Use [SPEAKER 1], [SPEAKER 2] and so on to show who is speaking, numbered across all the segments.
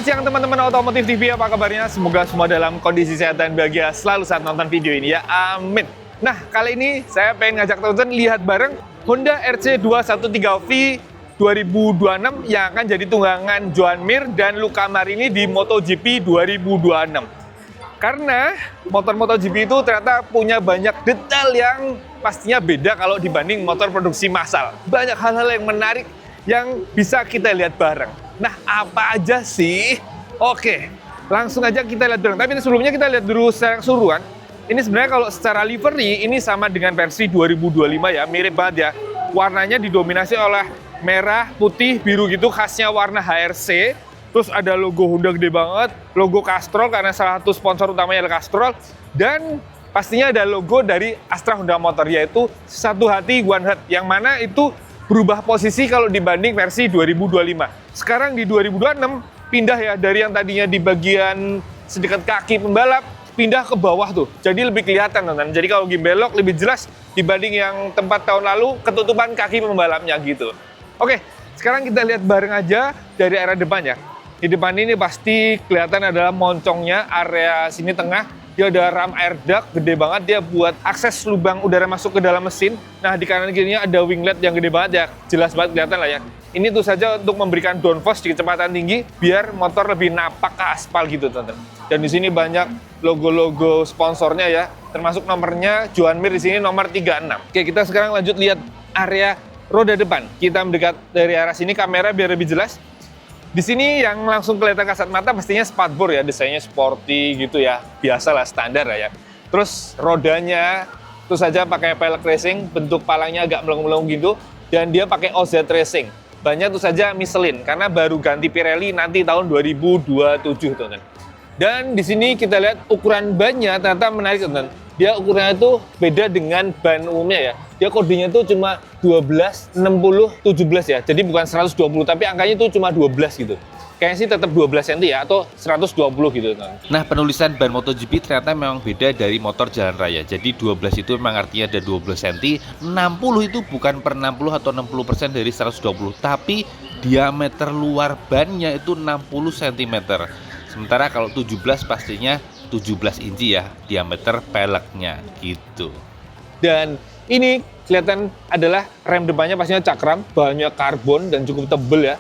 [SPEAKER 1] Selamat siang teman-teman Otomotif TV, apa kabarnya? Semoga semua dalam kondisi sehat dan bahagia selalu saat nonton video ini ya, amin. Nah, kali ini saya pengen ngajak teman-teman lihat bareng Honda RC213V 2026 yang akan jadi tunggangan Joan Mir dan Luca Marini di MotoGP 2026. Karena motor MotoGP itu ternyata punya banyak detail yang pastinya beda kalau dibanding motor produksi massal. Banyak hal-hal yang menarik yang bisa kita lihat bareng. Nah, apa aja sih? Oke, langsung aja kita lihat bareng. Tapi sebelumnya kita lihat dulu secara keseluruhan. Ini sebenarnya kalau secara livery, ini sama dengan versi 2025 ya, mirip banget ya. Warnanya didominasi oleh merah, putih, biru gitu, khasnya warna HRC. Terus ada logo Honda gede banget, logo Castrol karena salah satu sponsor utamanya adalah Castrol. Dan pastinya ada logo dari Astra Honda Motor, yaitu Satu Hati One Heart, yang mana itu berubah posisi kalau dibanding versi 2025. Sekarang di 2026 pindah ya dari yang tadinya di bagian sedekat kaki pembalap pindah ke bawah tuh. Jadi lebih kelihatan teman-teman. Jadi kalau belok lebih jelas dibanding yang tempat tahun lalu ketutupan kaki pembalapnya gitu. Oke, sekarang kita lihat bareng aja dari area depan ya. Di depan ini pasti kelihatan adalah moncongnya, area sini tengah. Dia ada ram air duct gede banget, dia buat akses lubang udara masuk ke dalam mesin. Nah, di kanan kirinya ada winglet yang gede banget ya, jelas banget kelihatan lah ya. Ini tuh saja untuk memberikan downforce di kecepatan tinggi, biar motor lebih napak ke aspal gitu teman-teman. Dan di sini banyak logo-logo sponsornya ya, termasuk nomornya Joan Mir di sini nomor 36. Oke, kita sekarang lanjut lihat area roda depan. Kita mendekat dari arah sini kamera biar lebih jelas. Di sini yang langsung kelihatan kasat mata pastinya spatbor ya, desainnya sporty gitu ya, biasalah standar ya. Terus rodanya itu saja pakai pelek racing, bentuk palangnya agak melengkung-melengkung gitu, dan dia pakai OZ Racing. Banyak itu saja Michelin karena baru ganti Pirelli nanti tahun 2027 teman-teman. Dan di sini kita lihat ukuran bannya ternyata menarik teman-teman. Dia ukurannya itu beda dengan ban umumnya ya. Dia kodenya itu cuma 12, 60, 17 ya. Jadi bukan 120, tapi angkanya itu cuma 12 gitu. Kayaknya sih tetap 12 cm ya, atau 120 gitu.
[SPEAKER 2] Nah, penulisan ban MotoGP ternyata memang beda dari motor jalan raya. Jadi 12 itu memang artinya ada 12 cm. 60 itu bukan per 60 atau 60% dari 120, tapi diameter luar bannya itu 60 cm. Sementara kalau 17 pastinya 17 inci ya diameter peleknya gitu.
[SPEAKER 1] Dan ini kelihatan adalah rem depannya pastinya cakram, bahannya karbon dan cukup tebel ya.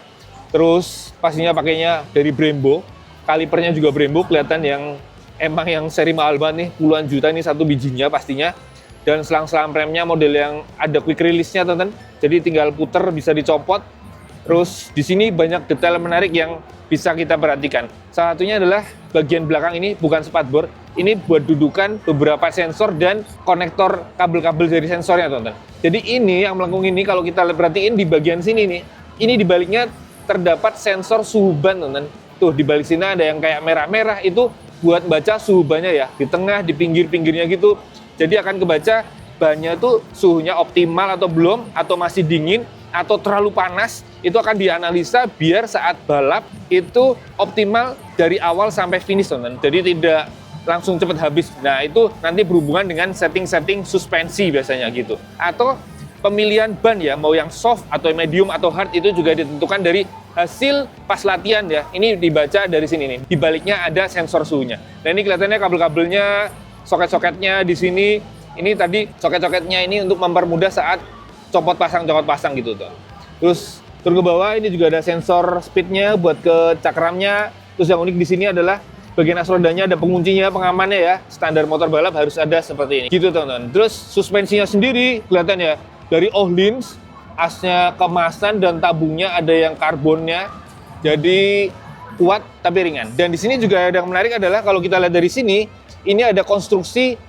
[SPEAKER 1] Terus pastinya pakainya dari Brembo, kalipernya juga Brembo, kelihatan yang emang yang seri mahal banget nih, puluhan juta ini satu bijinya pastinya. Dan selang-selang remnya model yang ada quick release-nya teman-teman, jadi tinggal puter bisa dicopot. Terus di sini banyak detail menarik yang bisa kita perhatikan. Salah satunya adalah bagian belakang ini bukan spatbor, ini buat dudukan beberapa sensor dan konektor kabel-kabel dari sensornya teman-teman. Jadi ini yang melengkung ini kalau kita perhatiin di bagian sini nih, ini di baliknya terdapat sensor suhu ban teman-teman. Tuh di balik sini ada yang kayak merah-merah, itu buat baca suhu bannya ya, di tengah, di pinggir-pinggirnya gitu. Jadi akan kebaca bannya tuh suhunya optimal atau belum, atau masih dingin, atau terlalu panas, itu akan dianalisa biar saat balap itu optimal dari awal sampai finish teman-teman. Jadi tidak langsung cepat habis. Nah, itu nanti berhubungan dengan setting-setting suspensi biasanya gitu. Atau pemilihan ban ya, mau yang soft atau medium atau hard itu juga ditentukan dari hasil pas latihan ya. Ini dibaca dari sini nih. Di baliknya ada sensor suhunya. Nah, ini kelihatannya kabel-kabelnya, soket-soketnya di sini. Ini tadi soket-soketnya ini untuk mempermudah saat copot pasang gitu tuh. Terus turun ke bawah ini juga ada sensor speednya buat ke cakramnya. Terus yang unik di sini adalah bagian as rodanya ada penguncinya, pengamannya ya. Standar motor balap harus ada seperti ini. Gitu teman-teman. Terus suspensinya sendiri kelihatan ya dari Öhlins, asnya kemasan dan tabungnya ada yang karbonnya. Jadi kuat tapi ringan. Dan di sini juga ada yang menarik adalah kalau kita lihat dari sini, ini ada konstruksi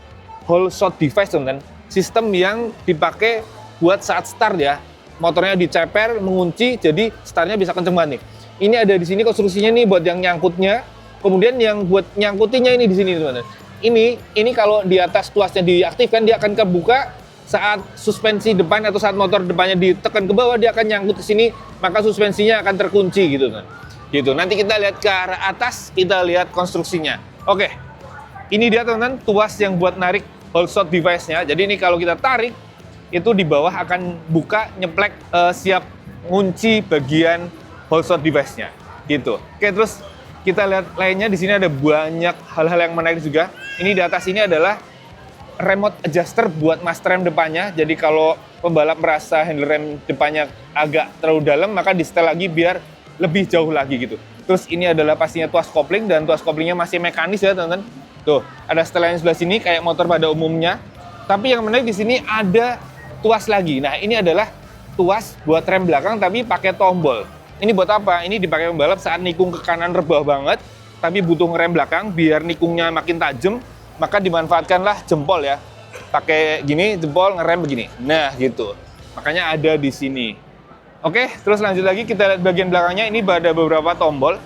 [SPEAKER 1] whole shot device teman-teman. Sistem yang dipakai buat saat start ya, motornya diceper, mengunci, jadi startnya bisa kenceng banget nih. Ini ada di sini konstruksinya nih buat yang nyangkutnya, kemudian yang buat nyangkutinnya ini di sini teman-teman. Ini kalau di atas tuasnya diaktifkan, dia akan kebuka saat suspensi depan atau saat motor depannya ditekan ke bawah, dia akan nyangkut ke sini, maka suspensinya akan terkunci gitu teman. Gitu. Nanti kita lihat ke arah atas, kita lihat konstruksinya. Oke, ini dia teman-teman tuas yang buat narik whole shot device-nya. Jadi ini kalau kita tarik, itu di bawah akan buka, nyeplek, siap ngunci bagian whole shot device-nya gitu. Oke, terus kita lihat lainnya di sini ada banyak hal-hal yang menarik juga. Ini di atas ini adalah remote adjuster buat master rem depannya. Jadi kalau pembalap merasa handle rem depannya agak terlalu dalam, maka di setel lagi biar lebih jauh lagi gitu. Terus ini adalah pastinya tuas kopling, dan tuas koplingnya masih mekanis ya teman-teman. Tuh, ada setelan sebelah sini kayak motor pada umumnya. Tapi yang menarik di sini ada tuas lagi. Nah, ini adalah tuas buat rem belakang tapi pakai tombol. Ini buat apa? Ini dipakai pembalap saat nikung ke kanan rebah banget, tapi butuh ngerem belakang biar nikungnya makin tajam, maka dimanfaatkanlah jempol ya. Pakai gini, jempol ngerem begini. Nah, gitu. Makanya ada di sini. Oke, terus lanjut lagi kita lihat bagian belakangnya. Ini ada beberapa tombol.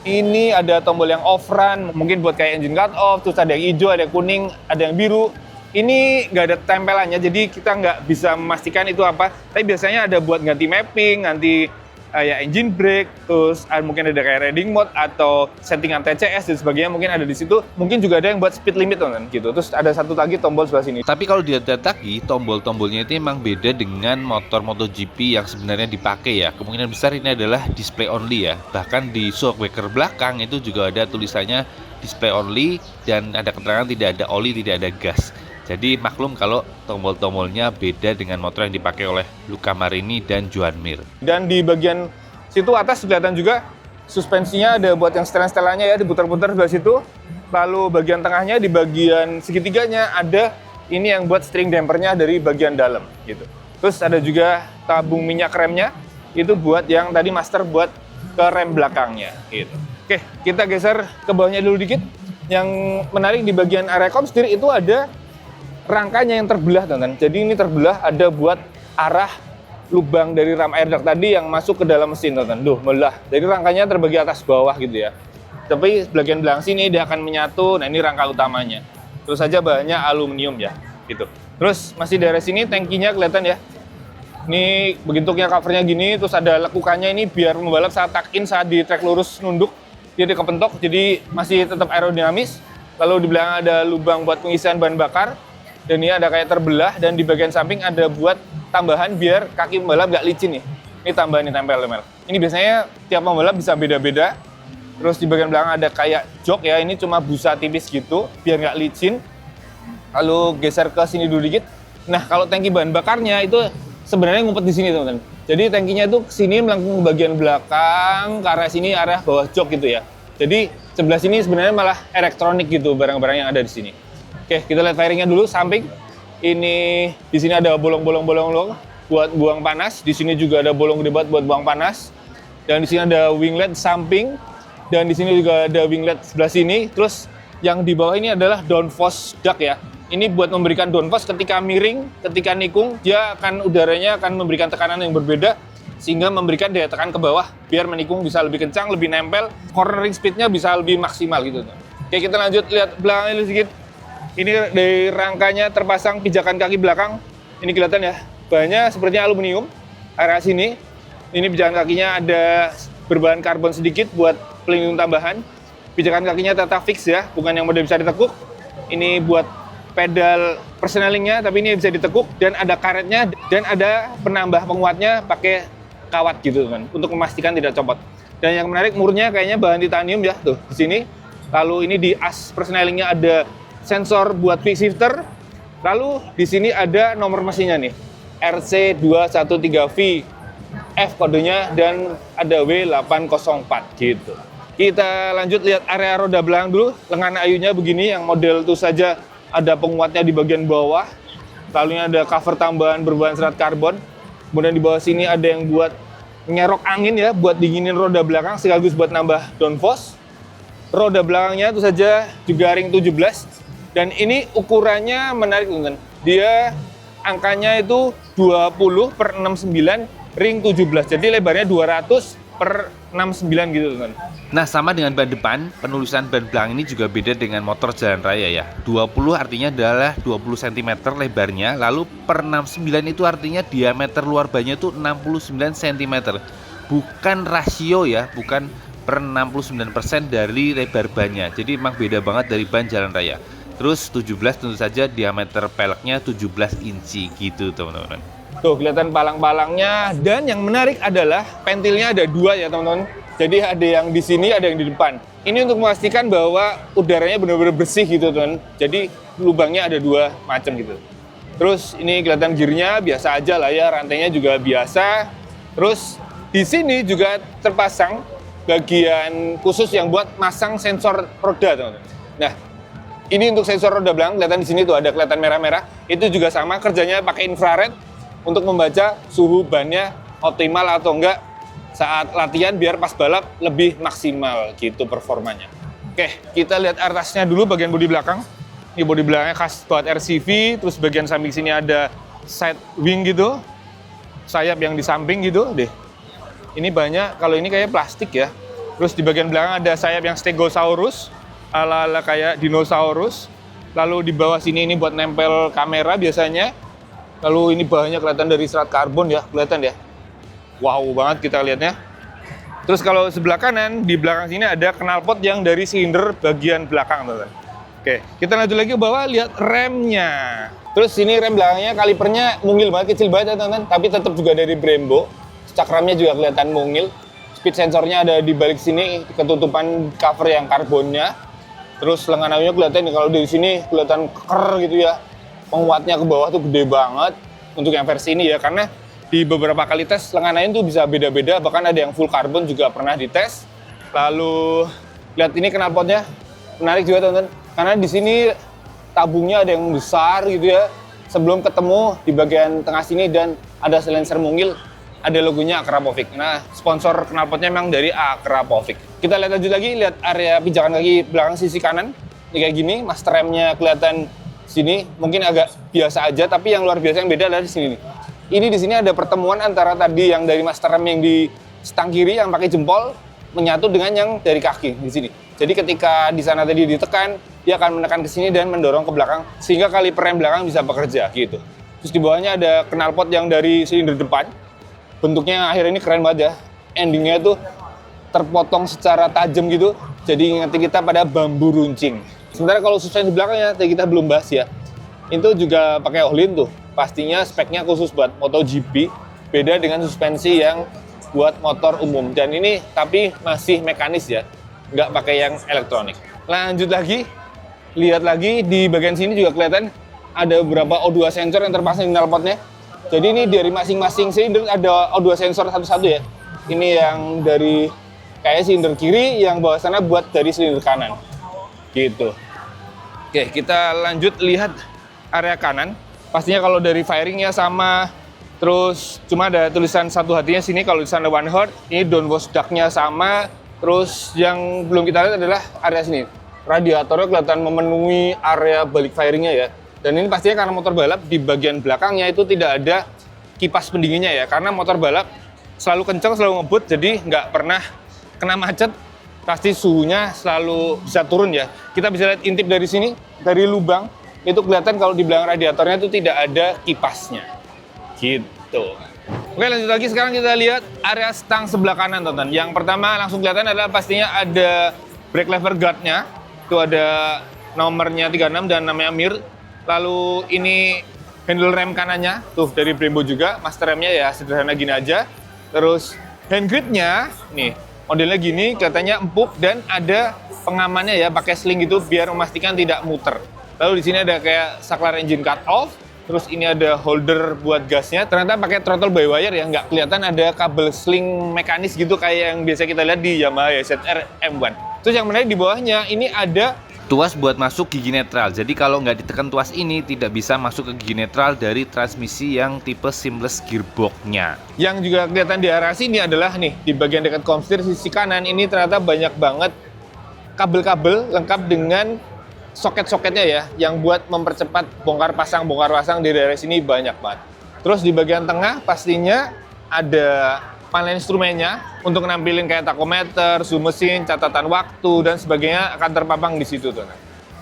[SPEAKER 1] Ini ada tombol yang off run, mungkin buat kayak engine cut off, terus ada yang hijau, ada yang kuning, ada yang biru. Ini nggak ada tempelannya, jadi kita nggak bisa memastikan itu apa. Tapi biasanya ada buat ganti mapping, ganti ya engine brake, terus mungkin ada kayak riding mode atau settingan TCS dan sebagainya mungkin ada di situ. Mungkin juga ada yang buat speed limit kan gitu. Terus ada satu lagi tombol sebelah sini.
[SPEAKER 2] Tapi kalau dilihat lagi, tombol-tombolnya itu emang beda dengan motor MotoGP yang sebenarnya dipakai ya. Kemungkinan besar ini adalah display only ya. Bahkan di shockbreaker belakang itu juga ada tulisannya display only dan ada keterangan tidak ada oli, tidak ada gas. Jadi maklum kalau tombol-tombolnya beda dengan motor yang dipakai oleh Luca Marini dan Joan Mir.
[SPEAKER 1] Dan di bagian situ atas kelihatan juga suspensinya ada buat yang setelan-setelannya ya, diputar-putar sebelah situ. Lalu bagian tengahnya di bagian segitiganya ada ini yang buat string dampernya dari bagian dalam gitu. Terus ada juga tabung minyak remnya, itu buat yang tadi master buat ke rem belakangnya gitu. Oke, kita geser ke bawahnya dulu dikit. Yang menarik di bagian area komstir itu ada rangkanya yang terbelah teman-teman. Jadi ini terbelah ada buat arah lubang dari ram air duct tadi yang masuk ke dalam mesin teman-teman. Duh, melah. Jadi rangkanya terbagi atas bawah gitu ya. Tapi bagian belakang sini dia akan menyatu. Nah, ini rangka utamanya. Terus saja bahannya aluminium ya, gitu. Terus masih dari sini tangkinya kelihatan ya. Ini bentuknya covernya gini, terus ada lekukannya ini biar pembalap saat tuck in saat di trek lurus nunduk dia kepentok, jadi masih tetap aerodinamis. Lalu di belakang ada lubang buat pengisian bahan bakar. Dan ini ada kayak terbelah, dan di bagian samping ada buat tambahan biar kaki pembalap nggak licin nih. Ini tambahan nih tempel-tempel. Ini biasanya tiap pembalap bisa beda-beda. Terus di bagian belakang ada kayak jok ya, ini cuma busa tipis gitu biar nggak licin. Lalu geser ke sini dulu dikit. Nah, kalau tangki bahan bakarnya itu sebenarnya ngumpet di sini teman-teman. Jadi tangkinya itu ke sini melengkung ke bagian belakang, ke arah sini arah bawah jok gitu ya. Jadi sebelah sini sebenarnya malah elektronik gitu barang-barang yang ada di sini. Oke, kita lihat fairingnya dulu samping. Ini di sini ada bolong-bolong buat buang panas. Di sini juga ada bolong gede banget buat buang panas. Dan di sini ada winglet samping. Dan di sini juga ada winglet sebelah sini. Terus yang di bawah ini adalah downforce duct ya. Ini buat memberikan downforce ketika miring, ketika nikung, dia akan udaranya akan memberikan tekanan yang berbeda sehingga memberikan daya tekan ke bawah biar menikung bisa lebih kencang, lebih nempel, cornering speednya bisa lebih maksimal gitu. Oke, kita lanjut lihat belakangnya dulu sedikit. Ini dari rangkanya terpasang pijakan kaki belakang. Ini kelihatan ya, bahannya sepertinya aluminium. Area sini, ini pijakan kakinya ada berbahan karbon sedikit buat pelindung tambahan. Pijakan kakinya tetap fix ya, bukan yang model bisa ditekuk. Ini buat pedal persnelingnya, tapi ini bisa ditekuk. Dan ada karetnya, dan ada penambah penguatnya pakai kawat gitu kan, untuk memastikan tidak copot. Dan yang menarik murnya kayaknya bahan titanium ya, tuh di sini. Lalu ini di as persnelingnya ada sensor buat quick shifter. Lalu di sini ada nomor mesinnya nih, RC213V F kodenya, dan ada W804 gitu. Kita lanjut lihat area roda belakang dulu. Lengan ayunya begini, yang model itu saja ada penguatnya di bagian bawah. Lalu ini ada cover tambahan berbahan serat karbon. Kemudian di bawah sini ada yang buat nyerok angin ya, buat dinginin roda belakang sekaligus buat nambah downforce. Roda belakangnya itu saja juga ring 17. Dan ini ukurannya menarik teman-teman. Dia angkanya itu 20/69 ring 17. Jadi lebarnya 200/69 gitu teman-teman.
[SPEAKER 2] Nah, sama dengan ban depan, penulisan ban belakang ini juga beda dengan motor jalan raya ya. 20 artinya adalah 20 cm lebarnya, lalu per 69 itu artinya diameter luar bannya itu 69 cm. Bukan rasio ya, bukan per 69% dari lebar bannya. Jadi memang beda banget dari ban jalan raya. Terus 17 tentu saja diameter peleknya 17 inci gitu teman-teman.
[SPEAKER 1] Tuh kelihatan palang-palangnya, dan yang menarik adalah pentilnya ada dua ya teman-teman. Jadi ada yang di sini, ada yang di depan. Ini untuk memastikan bahwa udaranya benar-benar bersih gitu, teman. Jadi lubangnya ada 2 macam gitu. Terus ini kelihatan gearnya biasa aja lah ya, rantainya juga biasa. Terus di sini juga terpasang bagian khusus yang buat masang sensor roda, teman-teman. Nah, ini untuk sensor roda belakang, kelihatan di sini tuh ada kelihatan merah-merah. Itu juga sama, kerjanya pakai infrared untuk membaca suhu bannya optimal atau enggak saat latihan biar pas balap lebih maksimal gitu performanya. Oke, kita lihat atasnya dulu bagian bodi belakang. Ini bodi belakangnya khas buat RCV, terus bagian samping sini ada side wing gitu. Sayap yang di samping gitu deh. Ini banyak, kalau ini kayak plastik ya. Terus di bagian belakang ada sayap yang Stegosaurus, ala-ala kayak dinosaurus. Lalu di bawah sini ini buat nempel kamera biasanya. Lalu ini bahannya kelihatan dari serat karbon ya, kelihatan ya. Wow banget kita lihatnya. Terus kalau sebelah kanan, di belakang sini ada knalpot yang dari silinder bagian belakang, teman-teman. Oke, kita lanjut lagi ke bawah, lihat remnya. Terus ini rem belakangnya, kalipernya mungil banget, kecil banget ya teman-teman. Tapi tetap juga dari Brembo. Cakramnya juga kelihatan mungil. Speed sensornya ada di balik sini, ketutupan cover yang karbonnya. Terus lengan ayunya kelihatan nih, kalau dari sini kelihatan keker gitu ya. Penguatnya ke bawah tuh gede banget untuk yang versi ini ya, karena di beberapa kali tes lengan ayun tuh bisa beda-beda, bahkan ada yang full karbon juga pernah dites. Lalu lihat ini knalpotnya, menarik juga teman-teman, karena di sini tabungnya ada yang besar gitu ya. Sebelum ketemu di bagian tengah sini dan ada silencer mungil, ada logonya Akrapovic. Nah, sponsor knalpotnya memang dari Akrapovic. Kita lihat lanjut lagi, lihat area pijakan kaki belakang sisi kanan. Ini kayak gini, master remnya kelihatan sini, mungkin agak biasa aja, tapi yang luar biasa yang beda adalah di sini nih. Ini di sini ada pertemuan antara tadi yang dari master rem yang di stang kiri yang pakai jempol menyatu dengan yang dari kaki di sini. Jadi ketika di sana tadi ditekan, dia akan menekan ke sini dan mendorong ke belakang sehingga kaliper rem belakang bisa bekerja gitu. Terus di bawahnya ada knalpot yang dari silinder depan. Bentuknya akhir ini keren banget ya. Endingnya tuh terpotong secara tajam gitu. Jadi ingetin kita pada bambu runcing. Sementara kalau suspensi di belakangnya tadi kita belum bahas ya. Itu juga pakai Ohlin tuh. Pastinya speknya khusus buat MotoGP, beda dengan suspensi yang buat motor umum. Dan ini tapi masih mekanis ya, nggak pakai yang elektronik. Lanjut lagi, lihat lagi di bagian sini juga kelihatan ada beberapa O2 sensor yang terpasang di knalpotnya. Jadi ini dari masing-masing silinder ada O2 sensor satu-satu ya. Ini yang dari kayak silinder kiri, yang bawah sana buat dari silinder kanan. Gitu. Oke, kita lanjut lihat area kanan. Pastinya kalau dari firingnya sama, terus cuma ada tulisan satu hatinya sini. Kalau di sana One Heart, ini downwash duct-nya sama. Terus yang belum kita lihat adalah area sini. Radiatornya kelihatan memenuhi area balik firingnya ya. Dan ini pastinya karena motor balap di bagian belakangnya itu tidak ada kipas pendinginnya ya. Karena motor balap selalu kencang, selalu ngebut, jadi nggak pernah kena macet. Pasti suhunya selalu bisa turun ya. Kita bisa lihat intip dari sini, dari lubang. Itu kelihatan kalau di belakang radiatornya itu tidak ada kipasnya. Gitu. Oke, lanjut lagi sekarang kita lihat area stang sebelah kanan, teman-teman. Yang pertama langsung kelihatan adalah pastinya ada brake lever guard-nya. Itu ada nomornya 36 dan namanya Mir. Lalu ini handle rem kanannya, tuh dari Brembo juga. Master remnya ya sederhana gini aja. Terus hand grip-nya, nih modelnya gini, kelihatannya empuk dan ada pengamannya ya, pakai sling gitu biar memastikan tidak muter. Lalu di sini ada kayak saklar engine cut off, terus ini ada holder buat gasnya. Ternyata pakai throttle by wire ya, nggak kelihatan ada kabel sling mekanis gitu kayak yang biasa kita lihat di Yamaha ZR M1. Terus yang menarik di bawahnya ini ada
[SPEAKER 2] Tuas buat masuk gigi netral. Jadi kalau nggak ditekan tuas ini tidak bisa masuk ke gigi netral dari transmisi yang tipe seamless gearbox-nya.
[SPEAKER 1] Yang juga kelihatan di arah sini adalah nih di bagian dekat komstir sisi kanan ini ternyata banyak banget kabel-kabel lengkap dengan soket-soketnya ya, yang buat mempercepat bongkar pasang di daerah sini banyak banget. Terus di bagian tengah pastinya ada panel instrumennya untuk nampilin kayak takometer, zoom mesin, catatan waktu dan sebagainya akan terpampang di situ tuh.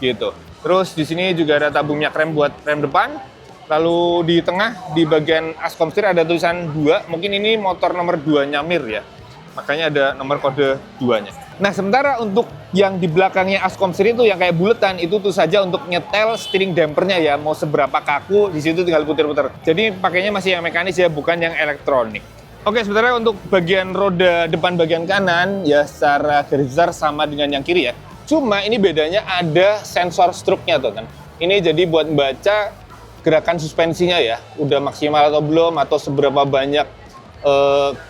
[SPEAKER 1] Gitu. Terus di sini juga ada tabung minyak rem buat rem depan. Lalu di tengah di bagian as komstir ada tulisan 2, mungkin ini motor nomor 2-nya Mir ya. Makanya ada nomor kode 2-nya. Nah, sementara untuk yang di belakangnya as komstir itu yang kayak buletan itu tuh saja untuk nyetel steering dampernya ya, mau seberapa kaku di situ tinggal puter-puter. Jadi pakainya masih yang mekanis ya, bukan yang elektronik. Oke, sebenarnya untuk bagian roda depan bagian kanan ya secara garis besar sama dengan yang kiri ya. Cuma ini bedanya ada sensor stroke-nya tuh kan. Ini jadi buat membaca gerakan suspensinya ya, udah maksimal atau belum atau seberapa banyak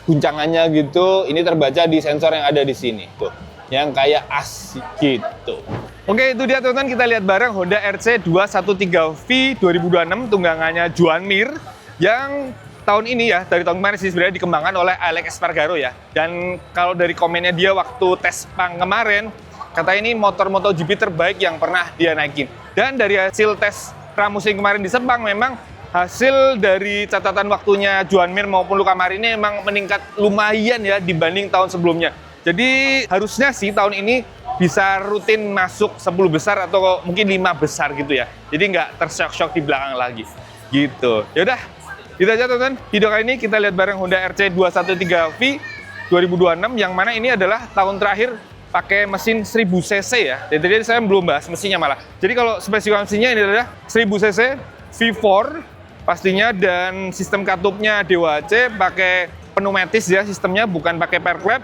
[SPEAKER 1] guncangannya gitu. Ini terbaca di sensor yang ada di sini tuh, yang kayak as gitu. Oke, itu dia teman-teman, kita lihat bareng Honda RC213V 2026 tunggangannya Joan Mir yang tahun ini ya, dari tahun kemarin sih sebenarnya dikembangkan oleh Alex Espargaro ya. Dan kalau dari komennya dia waktu tes Sepang kemarin, kata ini motor MotoGP terbaik yang pernah dia naikin. Dan dari hasil tes pramusim kemarin di Sepang, memang hasil dari catatan waktunya Joan Mir maupun Luca Marini memang meningkat lumayan ya dibanding tahun sebelumnya. Jadi harusnya sih tahun ini bisa rutin masuk 10 besar atau mungkin 5 besar gitu ya. Jadi nggak tersyok-syok di belakang lagi. Gitu. Yaudah, itu aja teman-teman. Video kali ini kita lihat bareng Honda RC213V 2026 yang mana ini adalah tahun terakhir pakai mesin 1000 cc ya. Jadi tadi saya belum bahas mesinnya malah. Jadi kalau spesifikasi mesinnya ini adalah 1000 cc V4 pastinya, dan sistem katupnya Dewa AC pakai pneumatis ya sistemnya, bukan pakai per klep.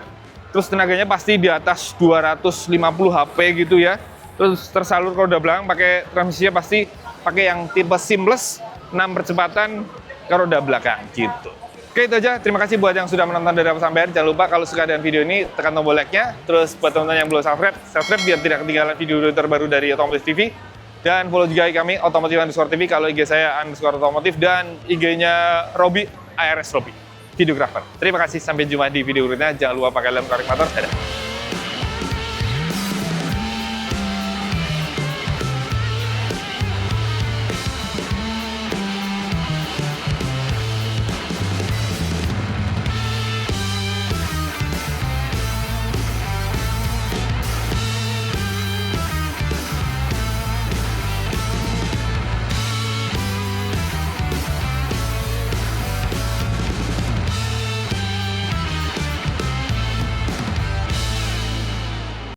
[SPEAKER 1] Terus tenaganya pasti di atas 250 HP gitu ya. Terus tersalur ke roda belakang, pakai transmisinya pasti pakai yang tipe seamless 6 percepatan ke roda belakang gitu. Oke, itu aja. Terima kasih buat yang sudah menonton dari awal sampai akhir. Jangan lupa kalau suka dengan video ini tekan tombol like-nya. Terus buat teman-teman yang belum subscribe biar tidak ketinggalan video terbaru dari Otomotif TV. Dan follow juga kami Otomotif_TV, kalau IG saya _otomotif, dan IG-nya Robi ARS Robi videographer. Terima kasih, sampai jumpa di video berikutnya. Jangan lupa pakai helm, korek motor. Dadah.